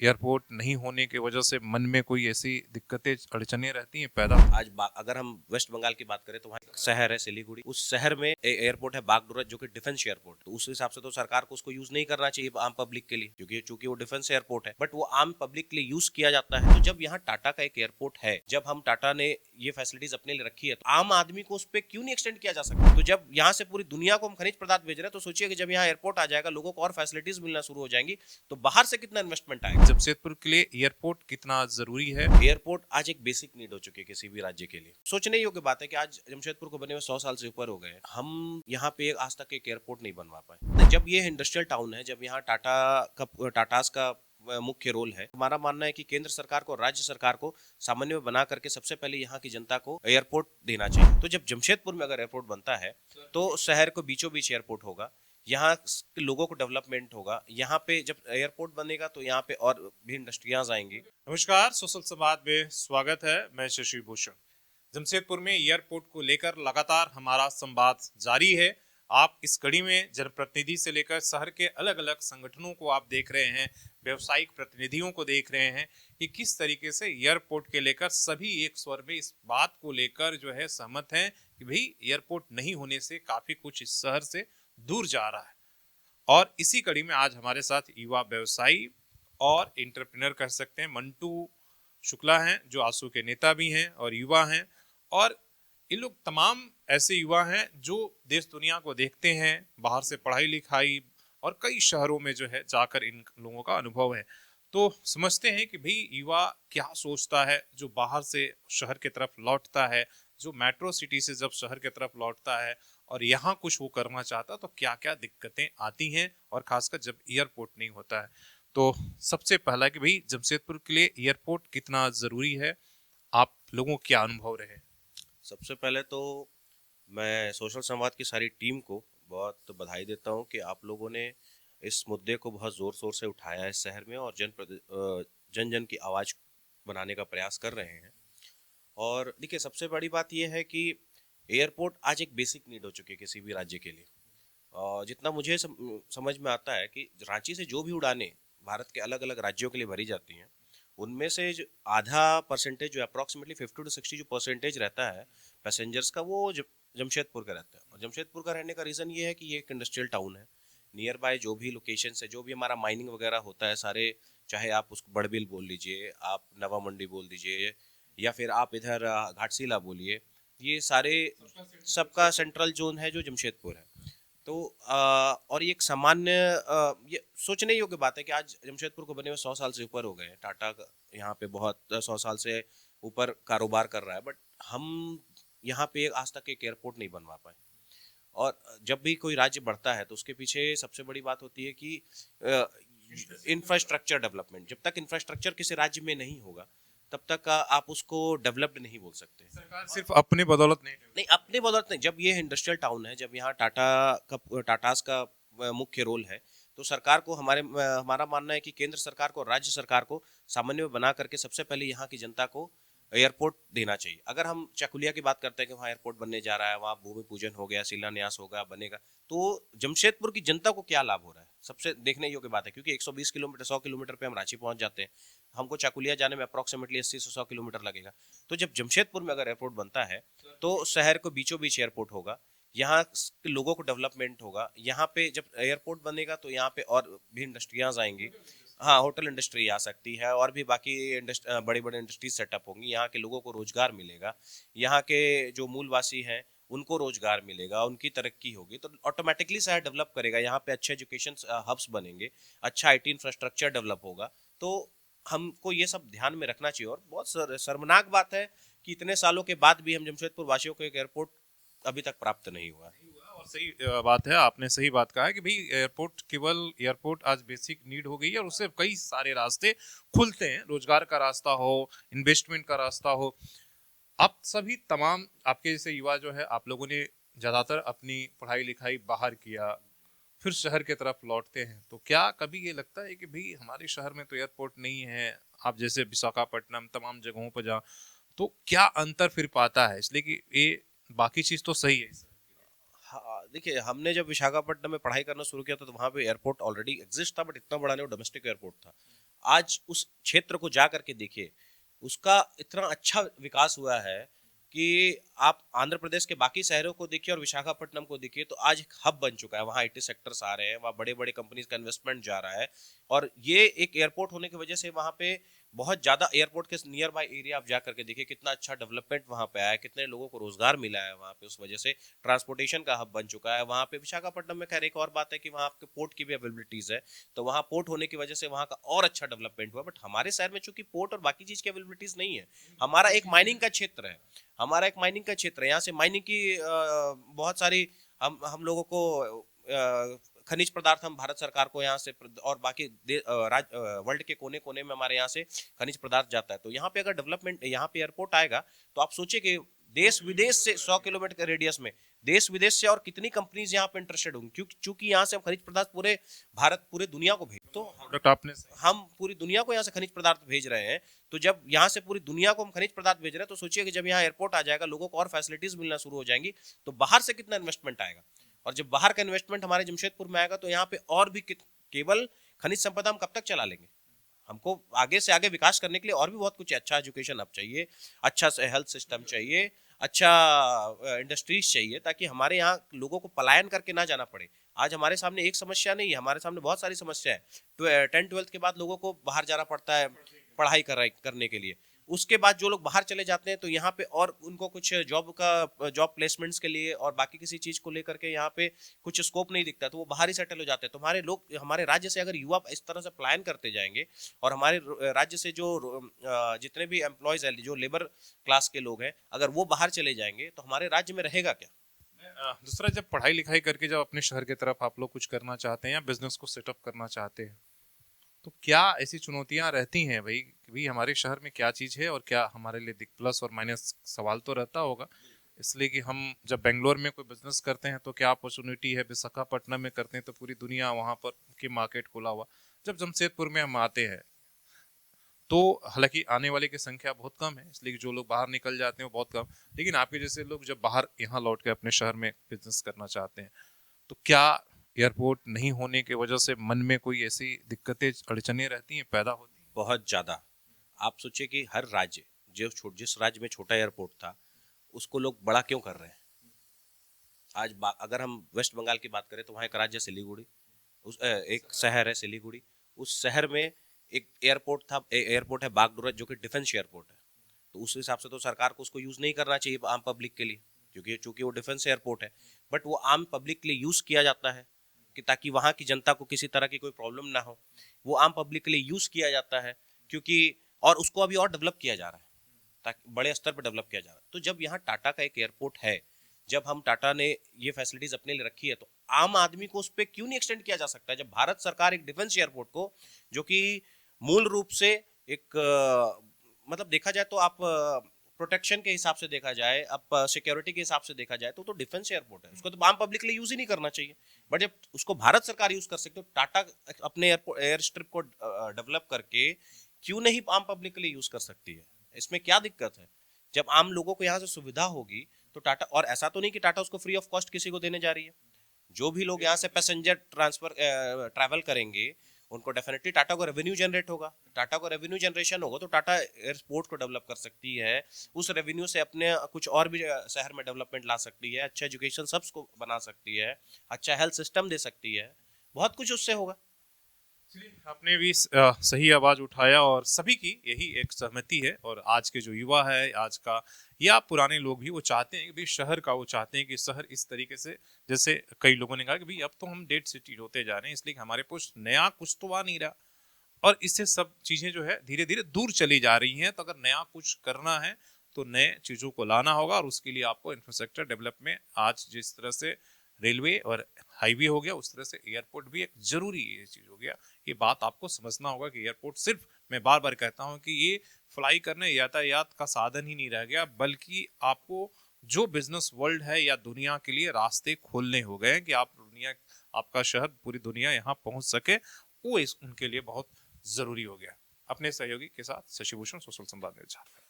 Airport नहीं होने की वजह से मन में कोई ऐसी दिक्कतें अड़चने रहती हैं पैदा? आज अगर हम वेस्ट बंगाल की बात करें तो वहाँ एक शहर है सिलीगुड़ी। उस शहर में एयरपोर्ट है बागडोगरा, जो कि डिफेंस एयरपोर्ट। तो उस हिसाब से तो सरकार को उसको यूज नहीं करना चाहिए आम पब्लिक के लिए, क्योंकि चूंकि वो डिफेंस एयरपोर्ट है, बट वो आम पब्लिक के लिए यूज किया जाता है। तो जब यहाँ टाटा का एक एयरपोर्ट है, जब हम टाटा ने ये फैसिलिटीज अपने लिए रखी है, तो आम आदमी को उस पर क्यों नहीं एक्सटेंड किया जा सकता? तो जब यहाँ से पूरी दुनिया को हम खनिज पदार्थ भेज रहे हैं, तो सोचिए कि जब यहाँ एयरपोर्ट आ जाएगा, लोगों को और फैसिलिटीज मिलना शुरू हो जाएंगी, तो बाहर से कितना इन्वेस्टमेंट आएगा। जमशेदपुर के लिए एयरपोर्ट कितना जरूरी है? एयरपोर्ट आज एक बेसिक नीड हो चुकी है किसी भी राज्य के लिए। सोचने योग्य बात है कि आज जमशेदपुर को बने हुए 100 साल से ऊपर हो गए हैं, हम यहाँ पे आज तक एक एयरपोर्ट नहीं बनवा पाए। जब ये इंडस्ट्रियल टाउन है, जब यहाँ टाटास का मुख्य रोल है, हमारा मानना है कि केंद्र सरकार को, राज्य सरकार को समन्वय बना करके सबसे पहले यहाँ की जनता को एयरपोर्ट देना चाहिए। तो जब जमशेदपुर में अगर एयरपोर्ट बनता है, तो शहर को बीचों बीच एयरपोर्ट होगा, यहाँ के लोगों को डेवलपमेंट होगा। यहाँ पे जब एयरपोर्ट बनेगा, तो यहाँ पे और भी इंडस्ट्रियाज आएंगी। नमस्कार, सोशल संवाद में स्वागत है। मैं शशि भूषण। जमशेदपुर में एयरपोर्ट को लेकर लगातार हमारा संवाद जारी है। आप इस कड़ी में जनप्रतिनिधि से लेकर शहर के अलग अलग संगठनों को आप देख रहे हैं, व्यवसायिक प्रतिनिधियों को देख रहे हैं कि किस तरीके से एयरपोर्ट के लेकर सभी एक स्वर में इस बात को लेकर जो है सहमत हैं कि भाई एयरपोर्ट नहीं होने से काफी कुछ इस शहर से दूर जा रहा है। और इसी कड़ी में आज हमारे साथ युवा व्यवसायी और एंटरप्रेन्योर कह सकते हैं मंटू शुक्ला हैं, जो आंसू के नेता भी हैं और युवा हैं। और ये लोग तमाम ऐसे युवा हैं जो देश दुनिया को देखते हैं, बाहर से पढ़ाई लिखाई और कई शहरों में जो है जाकर इन लोगों का अनुभव है। तो समझते हैं कि भाई युवा क्या सोचता है जो बाहर से शहर की तरफ लौटता है, जो मेट्रो सिटी से जब शहर की तरफ लौटता है और यहाँ कुछ वो करना चाहता, तो क्या क्या दिक्कतें आती हैं, और खासकर जब एयरपोर्ट नहीं होता है। तो सबसे पहला कि भाई जमशेदपुर के लिए एयरपोर्ट कितना जरूरी है, आप लोगों के क्या अनुभव रहे? सबसे पहले तो मैं सोशल संवाद की सारी टीम को बहुत बधाई देता हूं कि आप लोगों ने इस मुद्दे को बहुत ज़ोर शोर से उठाया है इस शहर में, और जन जन की आवाज़ बनाने का प्रयास कर रहे हैं। और देखिए, सबसे बड़ी बात यह है कि एयरपोर्ट आज एक बेसिक नीड हो चुकी है किसी भी राज्य के लिए। और जितना मुझे समझ में आता है कि रांची से जो भी उड़ानें भारत के अलग अलग राज्यों के लिए भरी जाती हैं, उनमें से जो आधा परसेंटेज, जो अप्रॉक्सीमेटली 50 to 60 जो परसेंटेज रहता है पैसेंजर्स का, वो जमशेदपुर का रहता है। और जमशेदपुर का रहने का रीज़न ये है कि ये एक इंडस्ट्रियल टाउन है। नियर बाय जो भी लोकेशन है, जो भी हमारा माइनिंग वगैरह होता है, सारे, चाहे आप उसको बड़बिल बोल लीजिए, आप नवा मंडी बोल दीजिए, या फिर आप इधर घाटशिला बोलिए, ये सारे सबका सेंट्रल जोन है जो जमशेदपुर है। तो और ये एक सामान्य ये सोचने योग्य बात है कि आज जमशेदपुर को बने हुए 100 साल से ऊपर हो गए हैं। टाटा यहाँ पे बहुत 100 साल से ऊपर कारोबार कर रहा है, बट हम यहाँ पे आज तक एक एयरपोर्ट नहीं बनवा पाए। और जब भी कोई राज्य बढ़ता है, तो उसके पीछे सबसे बड़ी बात होती है कि इंफ्रास्ट्रक्चर डेवलपमेंट। जब तक इंफ्रास्ट्रक्चर किसी राज्य में नहीं होगा, तब तक आप उसको डेवलप्ड नहीं बोल सकते। सरकार सिर्फ अपने बदौलत नहीं। नहीं, अपने बदौलत नहीं। जब ये इंडस्ट्रियल टाउन है, जब यहाँ टाटास का मुख्य रोल है, तो सरकार को, हमारा मानना है कि केंद्र सरकार को, राज्य सरकार को समन्वय बना करके सबसे पहले यहाँ की जनता को एयरपोर्ट देना चाहिए। अगर हम चकुलिया की बात करते हैं कि वहाँ एयरपोर्ट बनने जा रहा है, वहाँ भूमि पूजन हो गया, शिलान्यास होगा, बनेगा, तो जमशेदपुर की जनता को क्या लाभ हो रहा है, सबसे देखने योग्य बात है। क्योंकि 120 किलोमीटर, 100 किलोमीटर पे हम रांची पहुंच जाते हैं, हमको चाकुलिया जाने में अप्रॉक्सीमेटली 80 से 100 किलोमीटर लगेगा। तो जब जमशेदपुर में अगर एयरपोर्ट बनता है, तो शहर को बीचों बीच एयरपोर्ट होगा, यहाँ के लोगों को डेवलपमेंट होगा। यहाँ पे जब एयरपोर्ट बनेगा, तो यहाँ पे और भी इंडस्ट्रियाज आएंगी। हाँ, होटल इंडस्ट्री आ सकती है, और भी बाकी बड़े बड़े इंडस्ट्रीज सेटअप होंगी। यहाँ के लोगों को रोजगार मिलेगा, यहाँ के जो मूलवासी हैं उनको रोजगार मिलेगा, उनकी तरक्की होगी, तो ऑटोमेटिकली शहर डेवलप करेगा। यहाँ पे अच्छे एजुकेशन हब्स बनेंगे, अच्छा आईटी इंफ्रास्ट्रक्चर डेवलप होगा। तो हमको ये सब ध्यान में रखना चाहिए। और बहुत शर्मनाक बात है कि इतने सालों के बाद भी हम जमशेदपुर वासियों को एक एयरपोर्ट अभी तक प्राप्त नहीं हुआ। और सही बात है, आपने सही बात कहा है कि भाई एयरपोर्ट, केवल एयरपोर्ट आज बेसिक नीड हो गई है और उससे कई सारे रास्ते खुलते हैं, रोजगार का रास्ता हो, इन्वेस्टमेंट का रास्ता हो। आप सभी तमाम आपके जैसे युवा जो है, आप लोगों ने ज्यादातर अपनी पढ़ाई लिखाई बाहर किया, फिर शहर की तरफ लौटते हैं, तो क्या कभी ये लगता है कि भाई हमारे शहर में तो एयरपोर्ट नहीं है, आप जैसे विशाखापट्टनम तमाम जगहों पर जा, तो क्या अंतर फिर पाता है? इसलिए कि ये बाकी चीज तो सही है। हाँ, देखिए, हमने जब विशाखापट्टनम में पढ़ाई करना शुरू किया था, तो वहाँ पे एयरपोर्ट ऑलरेडी एग्जिस्ट था, बट इतना बड़ा नहीं, वो डोमेस्टिक एयरपोर्ट था। आज उस क्षेत्र को जा करके देखिए, उसका इतना अच्छा विकास हुआ है कि आप आंध्र प्रदेश के बाकी शहरों को देखिए और विशाखापट्टनम को देखिए, तो आज एक हब बन चुका है। वहाँ आईटी सेक्टर्स आ रहे हैं, वहाँ बड़े बड़े कंपनीज का इन्वेस्टमेंट जा रहा है, और ये एक एयरपोर्ट होने की वजह से वहाँ पे बहुत ज्यादा, एयरपोर्ट के नियर बाय एरिया आप जा करके देखिए कितना अच्छा डेवलपमेंट वहाँ पे आया है, कितने लोगों को रोजगार मिला है वहाँ पे, उस वजह से ट्रांसपोर्टेशन का हब बन चुका है वहाँ पे। विशाखापट्टनम में खैर एक और बात है कि वहाँ आपके पोर्ट की भी अवेलेबिलिटीज है, तो वहाँ पोर्ट होने की वजह से वहाँ का और अच्छा डेवलपमेंट हुआ। बट हमारे शहर में चूंकि पोर्ट और बाकी चीज की अवेलेबिलिटीज नहीं है, हमारा एक माइनिंग का क्षेत्र है, हमारा एक माइनिंग का क्षेत्र है, यहाँ से माइनिंग की बहुत सारी हम लोगों को खनिज पदार्थ हम भारत सरकार को यहाँ से और बाकी वर्ल्ड के कोने कोने में हमारे यहाँ से खनिज पदार्थ जाता है। तो यहाँ पे अगर डेवलपमेंट, यहाँ पे एयरपोर्ट आएगा, तो आप सोचिए कि देश विदेश से 100 किलोमीटर के रेडियस में देश विदेश से और कितनी कंपनीज यहाँ पे इंटरेस्टेड होंगी, क्योंकि चूंकि यहाँ से हम खनिज पदार्थ पूरे भारत, पूरे दुनिया को भेज, तो प्रोडक्ट आपने हम पूरी दुनिया को यहाँ से खनिज पदार्थ भेज रहे हैं। तो जब यहाँ से पूरी दुनिया को हम खनिज पदार्थ भेज रहे हैं, तो सोचिए कि जब यहाँ एयरपोर्ट आ जाएगा, लोगों को और फैसिलिटीज मिलना शुरू हो जाएंगी, तो बाहर से कितना इन्वेस्टमेंट आएगा, और जब बाहर का इन्वेस्टमेंट हमारे जमशेदपुर में आएगा, तो यहाँ पे और भी केवल खनिज संपदा हम कब तक चला लेंगे, हमको आगे से आगे विकास करने के लिए और भी बहुत कुछ, अच्छा एजुकेशन अब चाहिए, अच्छा हेल्थ सिस्टम चाहिए, अच्छा इंडस्ट्रीज चाहिए, ताकि हमारे यहाँ लोगों को पलायन करके ना जाना पड़े। आज हमारे सामने एक समस्या नहीं है, हमारे सामने बहुत सारी समस्या है। 10th-12th के बाद लोगों को बाहर जाना पड़ता है पढ़ाई करने के लिए, उसके बाद जो लोग बाहर चले जाते हैं, तो यहाँ पे और उनको कुछ जॉब प्लेसमेंट्स के लिए और बाकी किसी चीज को लेकर के यहाँ पे कुछ स्कोप नहीं दिखता, तो वो बाहर ही सेटल हो जाते हैं। तो हमारे लोग, हमारे राज्य से अगर युवा इस तरह से प्लान करते जाएंगे, और हमारे राज्य से जो जितने भी एम्प्लॉयज है, जो लेबर क्लास के लोग हैं, अगर वो बाहर चले जाएंगे, तो हमारे राज्य में रहेगा क्या। दूसरा, जब पढ़ाई लिखाई करके जब अपने शहर की तरफ आप लोग कुछ करना चाहते हैं या बिजनेस को सेटअप करना चाहते हैं, तो क्या ऐसी चुनौतियां रहती हैं भाई कि भाई हमारे शहर में क्या चीज़ है और क्या हमारे लिए प्लस और माइनस सवाल तो रहता होगा। इसलिए कि हम जब बेंगलोर में कोई बिजनेस करते हैं तो क्या अपॉर्चुनिटी है, विशाखापट्टनम में करते हैं तो पूरी दुनिया वहाँ पर की मार्केट खुला हुआ, जब जमशेदपुर में हम आते हैं तो हालांकि आने वाले की संख्या बहुत कम है, इसलिए कि जो लोग बाहर निकल जाते हैं वो बहुत कम, लेकिन आपके जैसे लोग जब बाहर यहाँ लौट के अपने शहर में बिजनेस करना चाहते हैं, तो क्या एयरपोर्ट नहीं होने की वजह से मन में कोई ऐसी दिक्कतें अड़चने रहती हैं, पैदा होती हैं? बहुत ज्यादा। आप सोचिए कि हर राज्य, जिस राज्य में छोटा एयरपोर्ट था, उसको लोग बड़ा क्यों कर रहे हैं। आज अगर हम वेस्ट बंगाल की बात करें, तो वहाँ एक राज्य सिलीगुड़ी, एक शहर है सिलीगुड़ी, उस शहर में एक एयरपोर्ट है बागडोगरा, जो कि डिफेंस एयरपोर्ट है। तो उस हिसाब से तो सरकार को उसको यूज नहीं करना चाहिए आम पब्लिक के लिए, क्योंकि चूंकि वो डिफेंस एयरपोर्ट है, बट वो आम पब्लिक के लिए यूज किया जाता है, कि ताकि वहाँ की जनता को किसी तरह की कोई प्रॉब्लम ना हो, वो आम पब्लिक के लिए यूज किया जाता है। क्योंकि और उसको अभी और डेवलप किया जा रहा है, ताकि बड़े स्तर पर डेवलप किया जा रहा है। तो जब यहाँ टाटा का एक एयरपोर्ट है, जब हम टाटा ने ये फैसिलिटीज अपने लिए रखी है, तो आम आदमी को उस पर क्यों नहीं एक्सटेंड किया जा सकता है। जब भारत सरकार एक डिफेंस एयरपोर्ट को, जो कि मूल रूप से एक मतलब देखा जाए तो आप प्रोटेक्शन के हिसाब से देखा जाए, अब सिक्योरिटी के हिसाब से देखा जाए, तो डिफेंस एयरपोर्ट है, उसको तो आम पब्लिक के लिए यूज ही नहीं करना चाहिए। बट जब उसको भारत सरकार यूज कर सकते, तो टाटा अपने एयर स्ट्रिप को डेवलप करके क्यों नहीं आम पब्लिक के लिए यूज कर सकती है। इसमें क्या दिक्कत है। जब आम लोगों को यहाँ से सुविधा होगी, तो टाटा, और ऐसा तो नहीं कि टाटा उसको फ्री ऑफ कॉस्ट किसी को देने जा रही है। जो भी लोग यहाँ से पैसेंजर ट्रैवल करेंगे, उनको डेफिनेटली टाटा को रेवेन्यू जनरेट होगा। टाटा को रेवेन्यू जनरेशन होगा, तो टाटा एयरपोर्ट को डेवलप कर सकती है, उस रेवेन्यू से अपने कुछ और भी शहर में डेवलपमेंट ला सकती है, अच्छा एजुकेशन सबको बना सकती है, अच्छा हेल्थ सिस्टम दे सकती है, बहुत कुछ उससे होगा। आपने भी सही आवाज उठाया और सभी की यही एक सहमति है। और आज के जो युवा है आज का, या पुराने लोग भी, वो चाहते हैं कि भाई शहर का, वो चाहते हैं कि शहर इस तरीके से, जैसे कई लोगों ने कहा कि भाई अब तो हम डेड सिटी होते जा रहे हैं, इसलिए हमारे पास नया कुछ तो आ नहीं रहा, और इससे सब चीजें जो है धीरे धीरे दूर चली जा रही हैं। तो अगर नया कुछ करना है तो नए चीजों को लाना होगा, और उसके लिए आपको इंफ्रास्ट्रक्चर डेवलपमेंट, आज जिस तरह से रेलवे और हाईवे हो गया, उस तरह से एयरपोर्ट भी एक जरूरी ये चीज हो गया। ये बात आपको समझना होगा कि एयरपोर्ट सिर्फ, मैं बार बार कहता हूं कि ये फ्लाई करने, यातायात का साधन ही नहीं रह गया, बल्कि आपको जो बिजनेस वर्ल्ड है या दुनिया के लिए रास्ते खोलने हो गए कि आप दुनिया, आपका शहर पूरी दुनिया यहाँ पहुंच सके, वो उनके लिए बहुत जरूरी हो गया। अपने सहयोगी के साथ शशि भूषण, सोशल संवाद में झारखंड।